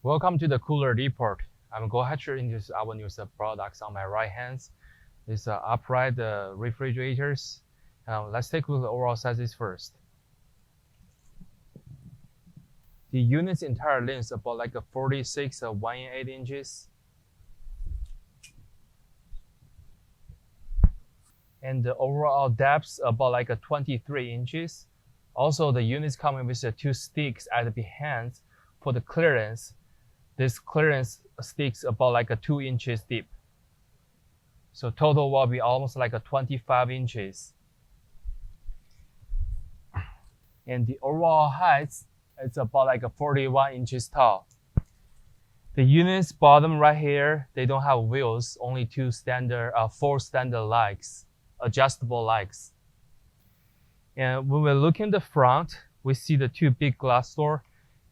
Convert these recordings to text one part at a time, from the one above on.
Welcome to the cooler report. I'm going to introduce our new products. On my right hand is upright refrigerators. Let's take a look at the overall sizes first. The unit's entire length is about like a 46 1 and 8 inches. And the overall depth about like a 23 inches. Also, the units coming with the two sticks at the behind for the clearance. This clearance sticks about like a 2 inches deep. So total will be almost like a 25 inches. And the overall height is about like a 41 inches tall. The unit's bottom right here, they don't have wheels, only four standard legs, adjustable legs. And when we look in the front, we see the two big glass door.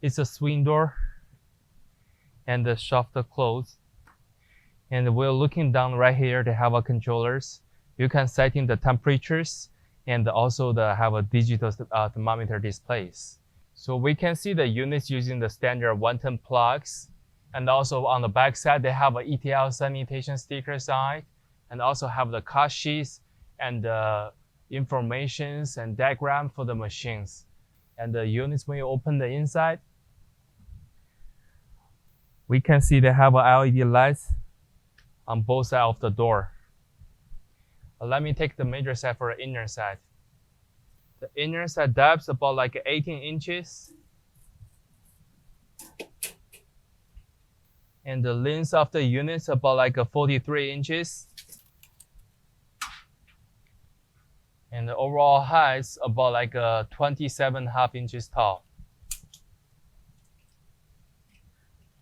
It's a swing door and the shutter closed. And we're looking down right here, they have controllers. You can set in the temperatures and also have a digital thermometer displays. So we can see the units using the standard 110 plugs. And also on the back side, they have an ETL sanitation sticker side, and also have the cut sheets and the informations and diagram for the machines. And the units, when you open the inside, we can see they have LED lights on both sides of the door. Let me take the major side for the inner side. The inner side depth is about like 18 inches. And the length of the unit is about like 43 inches. And the overall height is about like 27.5 inches tall.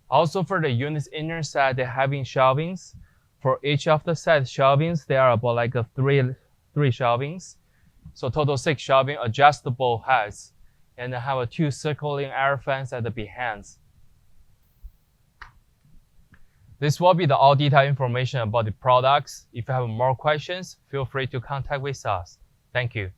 Also for the unit's inner side, they're having shelvings. For each of the side shelvings, there are about like three shelvings. So total 6 shelving, adjustable heights. And they have 2 circling air fans at the behind. This will be the all detailed information about the products. If you have more questions, feel free to contact with us. Thank you.